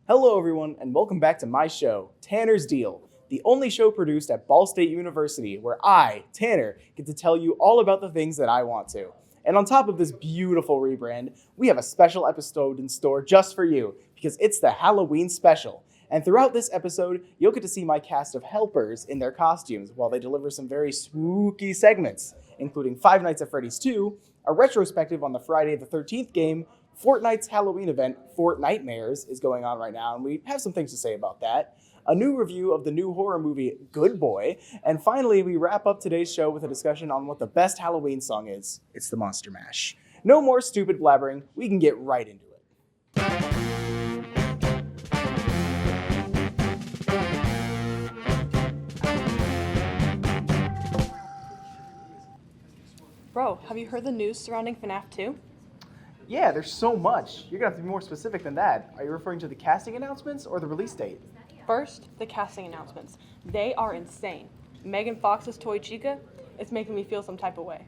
Hello everyone, and welcome back to my show, Tanner's Deal, the only show produced at Ball State University where I, Tanner, get to tell you all about the things that I want to. And on top of this beautiful rebrand, we have a special episode in store just for you, because it's the Halloween special. And throughout this episode, you'll get to see my cast of helpers in their costumes while they deliver some very spooky segments, including Five Nights at Freddy's 2, a retrospective on the Friday the 13th game, Fortnite's Halloween event, Fortnitemares, is going on right now, and we have some things to say about that. A new review of the new horror movie, Good Boy. And finally, we wrap up today's show with a discussion on what the best Halloween song is. It's the Monster Mash. No more stupid blabbering, we can get right into it. Bro, have you heard the news surrounding FNAF 2? Yeah, there's so much. You're gonna have to be more specific than that. Are you referring to the casting announcements or the release date? First, the casting announcements. They are insane. Megan Fox's Toy Chica is making me feel some type of way.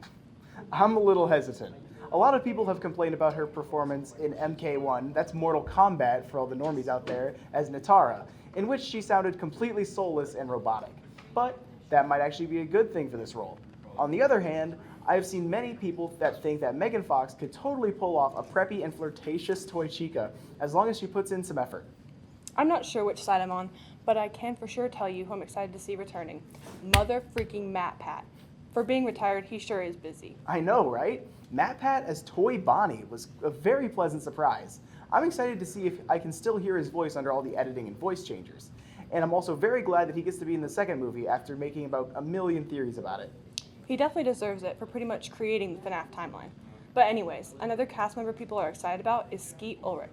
I'm a little hesitant. A lot of people have complained about her performance in MK1, that's Mortal Kombat for all the normies out there, as Natara, in which she sounded completely soulless and robotic. But that might actually be a good thing for this role. On the other hand, I've seen many people that think that Megan Fox could totally pull off a preppy and flirtatious Toy Chica as long as she puts in some effort. I'm not sure which side I'm on, but I can for sure tell you who I'm excited to see returning. Mother freaking Matt Pat. For being retired, he sure is busy. I know, right? Matt Pat as Toy Bonnie was a very pleasant surprise. I'm excited to see if I can still hear his voice under all the editing and voice changers. And I'm also very glad that he gets to be in the second movie after making about a million theories about it. He definitely deserves it for pretty much creating the FNAF timeline. But anyways, another cast member people are excited about is Skeet Ulrich.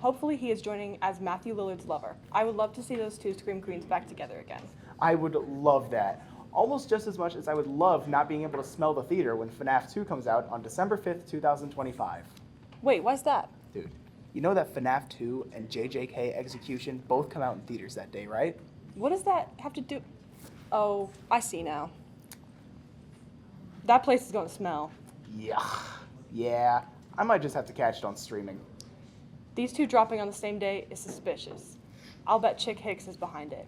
Hopefully he is joining as Matthew Lillard's lover. I would love to see those two Scream Queens back together again. I would love that. Almost just as much as I would love not being able to smell the theater when FNAF 2 comes out on December 5th, 2025. Wait, why's that? Dude, you know that FNAF 2 and JJK Execution both come out in theaters that day, right? What does that have to do? Oh, I see now. That place is going to smell. Yeah, I might just have to catch it on streaming. These two dropping on the same day is suspicious. I'll bet Chick Hicks is behind it.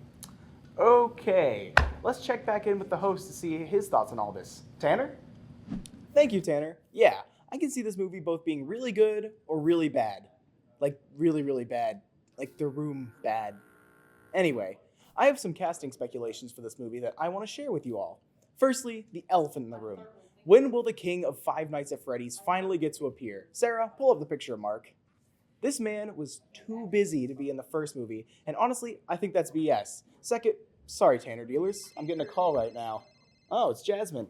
Okay, let's check back in with the host to see his thoughts on all this. Tanner? Thank you, Tanner. Yeah, I can see this movie both being really good or really bad. Like, really, really bad. Like, The Room bad. Anyway, I have some casting speculations for this movie that I want to share with you all. Firstly, the elephant in the room. When will the king of Five Nights at Freddy's finally get to appear? Sarah, pull up the picture of Mark. This man was too busy to be in the first movie, and honestly, I think that's BS. Second, sorry Tanner dealers, I'm getting a call right now. Oh, it's Jasmine.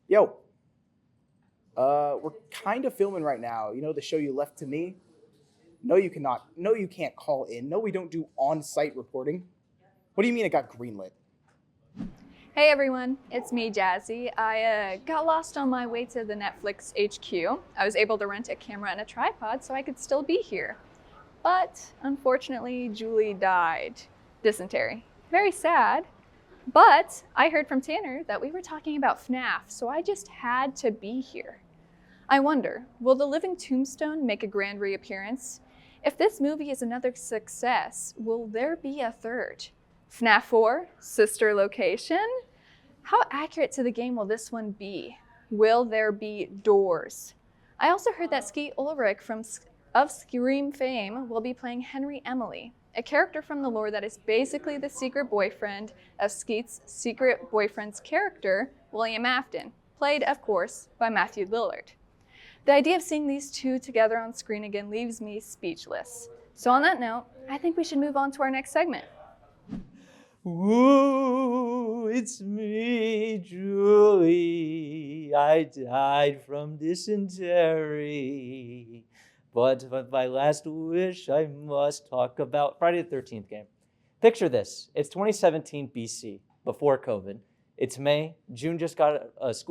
Yo. We're kind of filming right now. You know the show you left to me? No, you cannot. No, you can't call in. No, we don't do on-site reporting. What do you mean it got greenlit? Hey everyone, it's me, Jazzy. I got lost on my way to the Netflix HQ. I was able to rent a camera and a tripod so I could still be here. But unfortunately, Julie died. Dysentery. Very sad. But I heard from Tanner that we were talking about FNAF, so I just had to be here. I wonder, will the living tombstone make a grand reappearance? If this movie is another success, will there be a third? FNAF 4, sister location? How accurate to the game will this one be? Will there be doors? I also heard that Skeet Ulrich of Scream fame will be playing Henry Emily, a character from the lore that is basically the secret boyfriend of Skeet's secret boyfriend's character, William Afton, played, of course, by Matthew Lillard. The idea of seeing these two together on screen again leaves me speechless. So on that note, I think we should move on to our next segment. Ooh, it's me, Julie. I died from dysentery. But my last wish, I must talk about Friday the 13th game. Picture this. It's 2017 BC, before COVID. It's May. School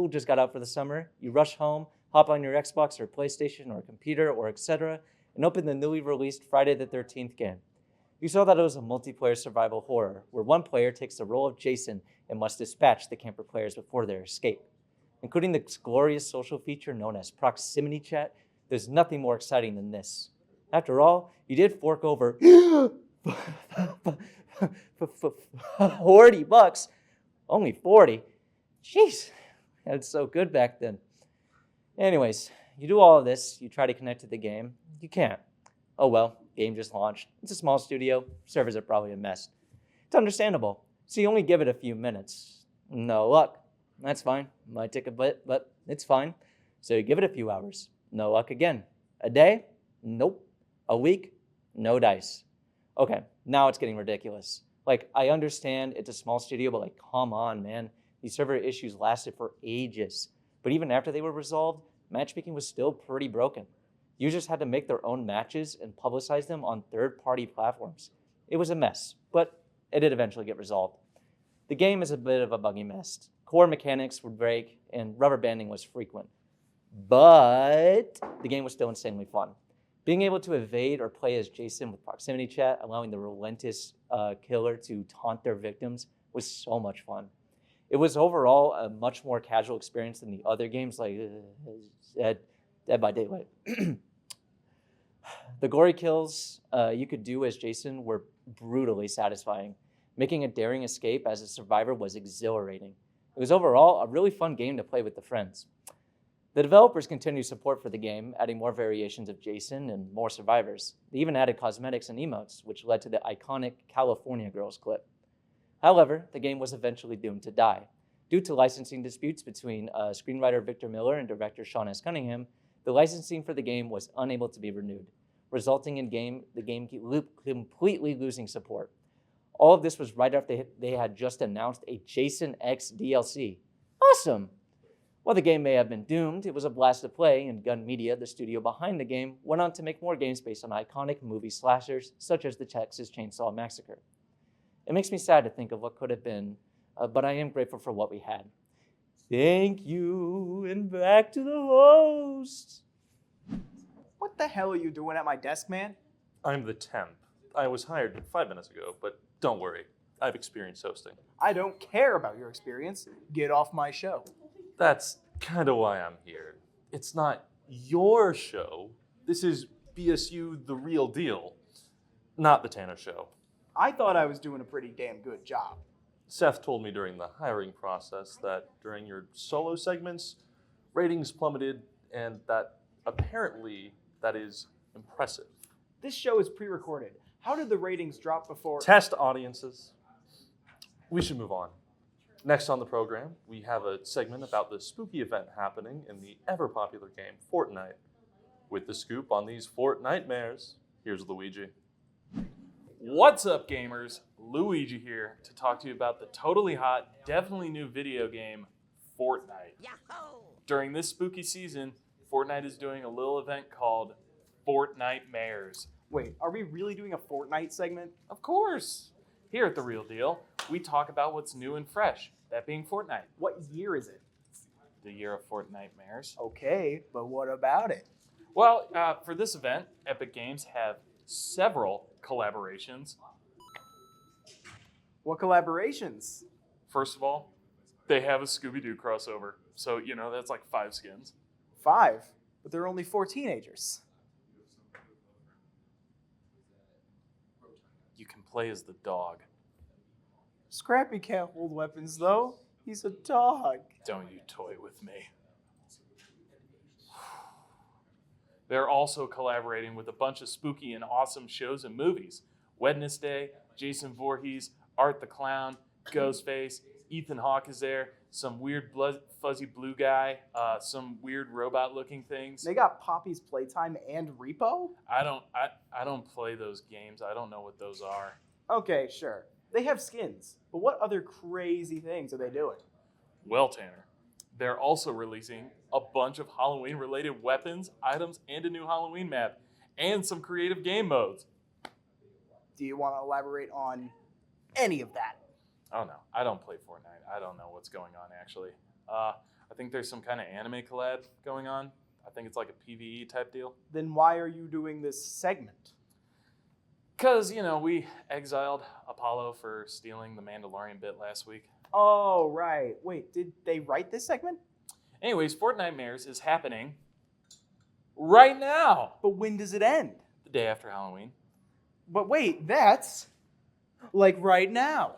just got out for the summer. You rush home, hop on your Xbox or PlayStation or computer or etc., and open the newly released Friday the 13th game. You saw that it was a multiplayer survival horror, where one player takes the role of Jason and must dispatch the camper players before their escape. Including this glorious social feature known as proximity chat, there's nothing more exciting than this. After all, you did fork over $40? Only 40? Jeez, that's so good back then. Anyways, you do all of this, you try to connect to the game, you can't. Oh well, game just launched. It's a small studio, servers are probably a mess. It's understandable, so you only give it a few minutes. No luck. That's fine, might take a bit, but it's fine. So you give it a few hours. No luck again. A day? Nope. A week? No dice. Okay, now it's getting ridiculous. Like, I understand it's a small studio, but like, come on, man. These server issues lasted for ages. But even after they were resolved, matchmaking was still pretty broken. Users had to make their own matches and publicize them on third-party platforms. It was a mess, but it did eventually get resolved. The game is a bit of a buggy mess. Core mechanics would break, and rubber banding was frequent. But the game was still insanely fun. Being able to evade or play as Jason with proximity chat, allowing the relentless killer to taunt their victims, was so much fun. It was overall a much more casual experience than the other games like Dead by Daylight. The gory kills you could do as Jason were brutally satisfying. Making a daring escape as a survivor was exhilarating. It was overall a really fun game to play with the friends. The developers continued support for the game, adding more variations of Jason and more survivors. They even added cosmetics and emotes, which led to the iconic California Girls clip. However, the game was eventually doomed to die. Due to licensing disputes between screenwriter Victor Miller and director Sean S. Cunningham, the licensing for the game was unable to be renewed, resulting in the game completely losing support. All of this was right after they had just announced a Jason X DLC. Awesome! While the game may have been doomed, it was a blast to play, and Gun Media, the studio behind the game, went on to make more games based on iconic movie slashers, such as the Texas Chainsaw Massacre. It makes me sad to think of what could have been, but I am grateful for what we had. Thank you, and back to the host. What the hell are you doing at my desk, man? I'm the temp. I was hired 5 minutes ago, but don't worry. I've experience hosting. I don't care about your experience. Get off my show. That's kind of why I'm here. It's not your show. This is BSU The Real Deal, not the Tanner Show. I thought I was doing a pretty damn good job. Seth told me during the hiring process that during your solo segments, ratings plummeted, and that apparently that is impressive. This show is pre-recorded. How did the ratings drop before? Test audiences. We should move on. Next on the program, we have a segment about the spooky event happening in the ever-popular game Fortnite. With the scoop on these Fortnitemares, here's Luigi. What's up, gamers? Luigi here to talk to you about the totally hot, definitely new video game, Fortnite. Yahoo! During this spooky season, Fortnite is doing a little event called Fortnitemares. Wait, are we really doing a Fortnite segment? Of course! Here at The Real Deal, we talk about what's new and fresh, that being Fortnite. What year is it? The year of Fortnitemares. Okay, but what about it? Well, for this event, Epic Games have several collaborations. What collaborations? First of all, they have a Scooby-Doo crossover. So, that's like 5 skins. 5, but there are only 4 teenagers. You can play as the dog. Scrappy can't hold weapons, though. He's a dog. Don't you toy with me. They're also collaborating with a bunch of spooky and awesome shows and movies. Wednesday, Jason Voorhees, Art the Clown, Ghostface, Ethan Hawke is there, some weird fuzzy blue guy, some weird robot-looking things. They got Poppy's Playtime and Repo? I don't play those games. I don't know what those are. Okay, sure. They have skins, but what other crazy things are they doing? Well, Tanner, they're also releasing a bunch of Halloween-related weapons, items, and a new Halloween map, and some creative game modes. Do you want to elaborate on any of that? Oh no, I don't play Fortnite. I don't know what's going on actually. I think there's some kind of anime collab going on. I think it's like a PvE type deal. Then why are you doing this segment? Because, we exiled Apollo for stealing the Mandalorian bit last week. Oh, right. Wait, did they write this segment? Anyways, Fortnitemares is happening right now. But when does it end? The day after Halloween. But wait, that's like right now.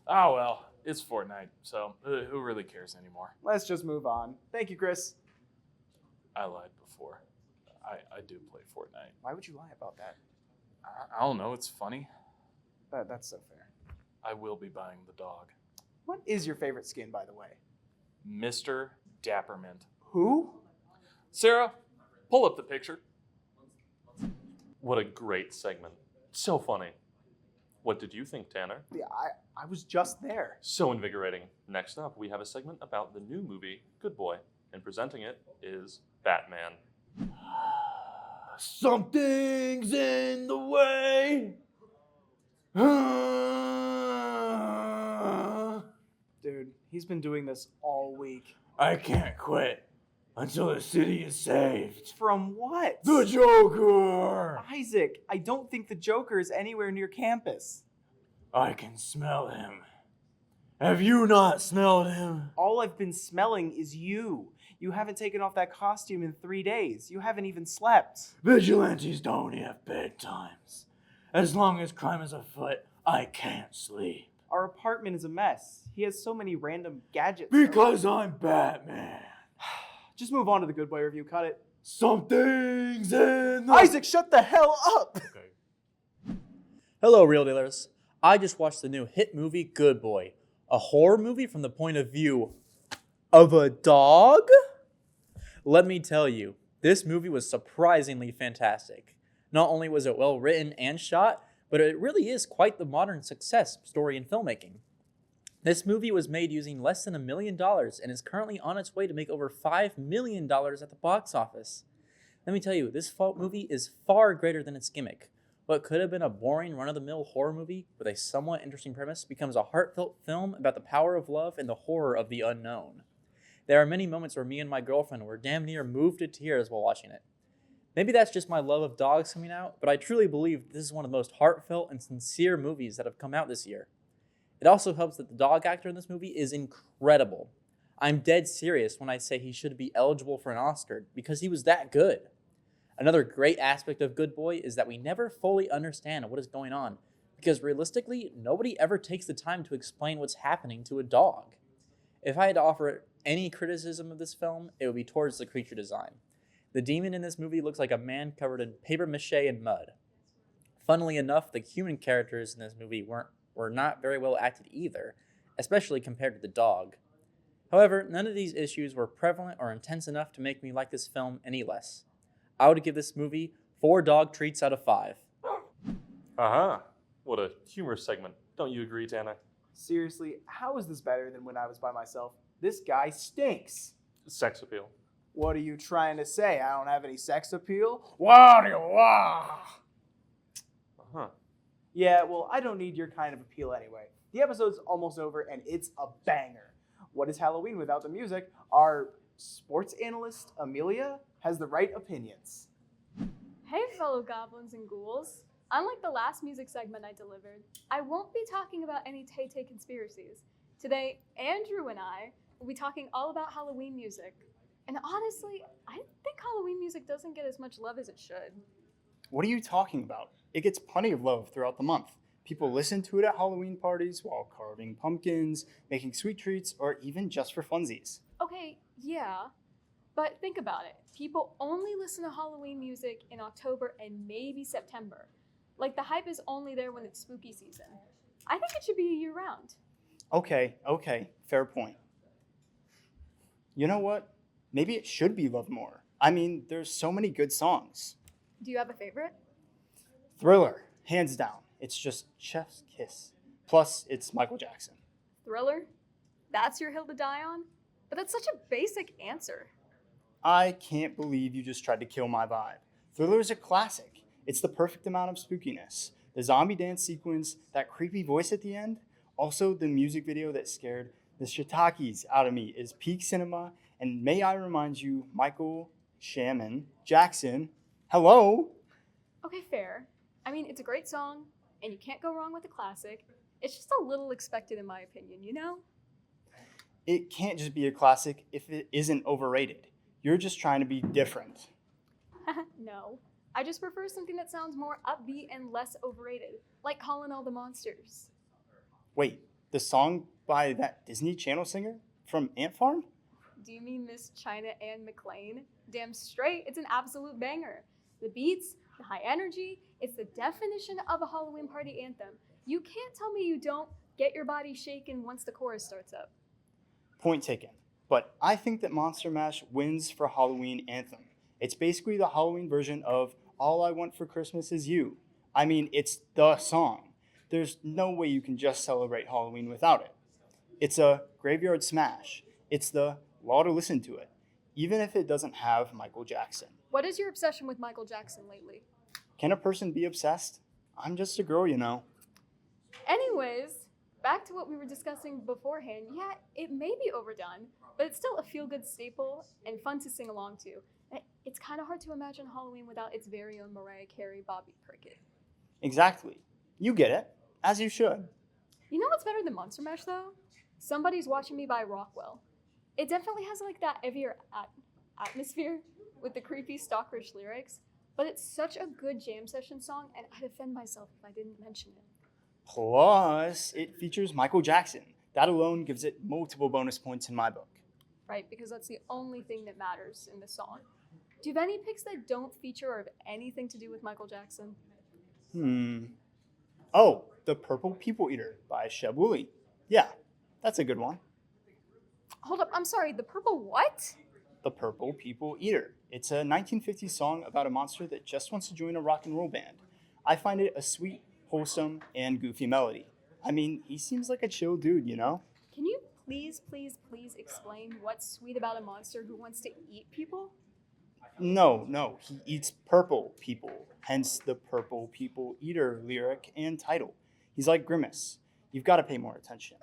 Oh well, it's Fortnite, so who really cares anymore? Let's just move on. Thank you, Chris. I lied before. I do play Fortnite. Why would you lie about that? I don't know, it's funny. That's so fair. I will be buying the dog. What is your favorite skin, by the way? Mr. Dappermint. Who? Sarah, pull up the picture. What a great segment. So funny. What did you think, Tanner? Yeah, I was just there. So invigorating. Next up, we have a segment about the new movie, Good Boy, and presenting it is Batman. Something's in the way. Dude, he's been doing this all week. I can't quit until the city is saved. From what? The Joker! Isaac, I don't think the Joker is anywhere near campus. I can smell him. Have you not smelled him? All I've been smelling is you. You haven't taken off that costume in 3 days. You haven't even slept. Vigilantes don't have bedtimes. As long as crime is afoot, I can't sleep. Our apartment is a mess. He has so many random gadgets. Because I'm Batman. Just move on to the Good Boy review. Cut it. Something's in the... Isaac, shut the hell up! Hello, Real Dealers. I just watched the new hit movie Good Boy, a horror movie from the point of view of a dog? Let me tell you, this movie was surprisingly fantastic. Not only was it well written and shot, but it really is quite the modern success story in filmmaking. This movie was made using less than $1 million and is currently on its way to make over $5 million at the box office. Let me tell you, this movie is far greater than its gimmick. What could have been a boring run-of-the-mill horror movie with a somewhat interesting premise becomes a heartfelt film about the power of love and the horror of the unknown. There are many moments where me and my girlfriend were damn near moved to tears while watching it. Maybe that's just my love of dogs coming out, but I truly believe this is one of the most heartfelt and sincere movies that have come out this year. It also helps that the dog actor in this movie is incredible. I'm dead serious when I say he should be eligible for an Oscar because he was that good. Another great aspect of Good Boy is that we never fully understand what is going on because realistically, nobody ever takes the time to explain what's happening to a dog. If I had to offer any criticism of this film, it would be towards the creature design. The demon in this movie looks like a man covered in paper mache and mud. Funnily enough, the human characters in this movie were not very well acted either, especially compared to the dog. However, none of these issues were prevalent or intense enough to make me like this film any less. I would give this movie 4 dog treats out of 5. Aha. What a humor segment. Don't you agree, Tanner? Seriously, how is this better than when I was by myself? This guy stinks. Sex appeal. What are you trying to say? I don't have any sex appeal? Uh-huh. Yeah, well, I don't need your kind of appeal anyway. The episode's almost over and it's a banger. What is Halloween without the music? Our sports analyst, Amelia, has the right opinions. Hey, fellow goblins and ghouls. Unlike the last music segment I delivered, I won't be talking about any Tay-Tay conspiracies. Today, Andrew and I will be talking all about Halloween music. And honestly, I think Halloween music doesn't get as much love as it should. What are you talking about? It gets plenty of love throughout the month. People listen to it at Halloween parties while carving pumpkins, making sweet treats, or even just for funsies. Okay, yeah, but think about it. People only listen to Halloween music in October and maybe September. Like, the hype is only there when it's spooky season. I think it should be year-round. Okay, fair point. You know what? Maybe it should be loved more. I mean, there's so many good songs. Do you have a favorite? Thriller, hands down. It's just chef's kiss. Plus, it's Michael Jackson. Thriller? That's your hill to die on? But that's such a basic answer. I can't believe you just tried to kill my vibe. Thriller is a classic. It's the perfect amount of spookiness. The zombie dance sequence, that creepy voice at the end, also the music video that scared the shiitakes out of me is peak cinema. And may I remind you, Michael Jackson, hello? Okay, fair. I mean, it's a great song, and you can't go wrong with a classic. It's just a little expected in my opinion, you know? It can't just be a classic if it isn't overrated. You're just trying to be different. No, I just prefer something that sounds more upbeat and less overrated, like Calling All the Monsters. Wait, the song by that Disney Channel singer from Ant Farm? Do you mean Miss China Ann McClain? Damn straight, it's an absolute banger. The beats, the high energy, it's the definition of a Halloween party anthem. You can't tell me you don't get your body shaken once the chorus starts up. Point taken. But I think that Monster Mash wins for Halloween anthem. It's basically the Halloween version of All I Want for Christmas Is You. I mean, it's the song. There's no way you can just celebrate Halloween without it. It's a graveyard smash. It's the law to listen to it, even if it doesn't have Michael Jackson. What is your obsession with Michael Jackson lately? Can a person be obsessed? I'm just a girl, you know. Anyways, back to what we were discussing beforehand. Yeah, it may be overdone, but it's still a feel-good staple and fun to sing along to. It's kind of hard to imagine Halloween without its very own Mariah Carey Bobby Prickett. Exactly. You get it, as you should. You know what's better than Monster Mash, though? Somebody's Watching Me by Rockwell. It definitely has like that heavier atmosphere with the creepy stalkerish lyrics, but it's such a good jam session song, and I'd offend myself if I didn't mention it. Plus, it features Michael Jackson. That alone gives it multiple bonus points in my book. Right, because that's the only thing that matters in the song. Do you have any picks that don't feature or have anything to do with Michael Jackson? Oh, The Purple People Eater by Sheb Woolley. Yeah, that's a good one. Hold up, I'm sorry, the purple what? The Purple People Eater. It's a 1950s song about a monster that just wants to join a rock and roll band. I find it a sweet, wholesome, and goofy melody. I mean, he seems like a chill dude, you know? Can you please explain what's sweet about a monster who wants to eat people? No, he eats purple people, hence the Purple People Eater lyric and title. He's like Grimace. You've got to pay more attention.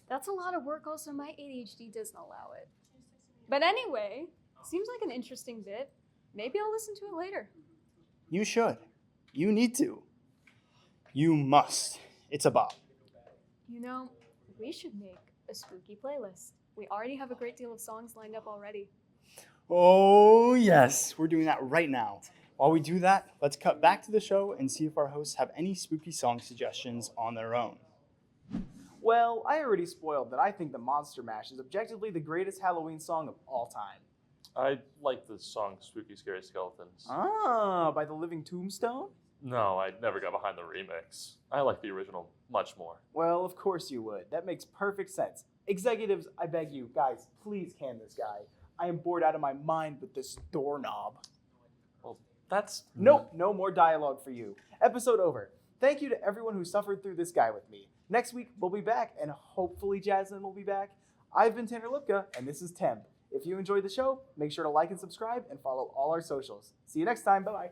That's a lot of work, also my ADHD doesn't allow it. But anyway, seems like an interesting bit. Maybe I'll listen to it later. You should. You need to. You must. It's a bop. You know, we should make a spooky playlist. We already have a great deal of songs lined up already. Oh, yes. We're doing that right now. While we do that, let's cut back to the show and see if our hosts have any spooky song suggestions on their own. Well, I already spoiled that I think the Monster Mash is objectively the greatest Halloween song of all time. I like the song Spooky Scary Skeletons. Ah, by the Living Tombstone? No, I never got behind the remix. I like the original much more. Well, of course you would. That makes perfect sense. Executives, I beg you, guys, please can this guy. I am bored out of my mind with this doorknob. Well, that's... Nope, no more dialogue for you. Episode over. Thank you to everyone who suffered through this guy with me. Next week, we'll be back, and hopefully Jasmine will be back. I've been Tanner Lipka, and this is Temp. If you enjoyed the show, make sure to like and subscribe and follow all our socials. See you next time. Bye-bye.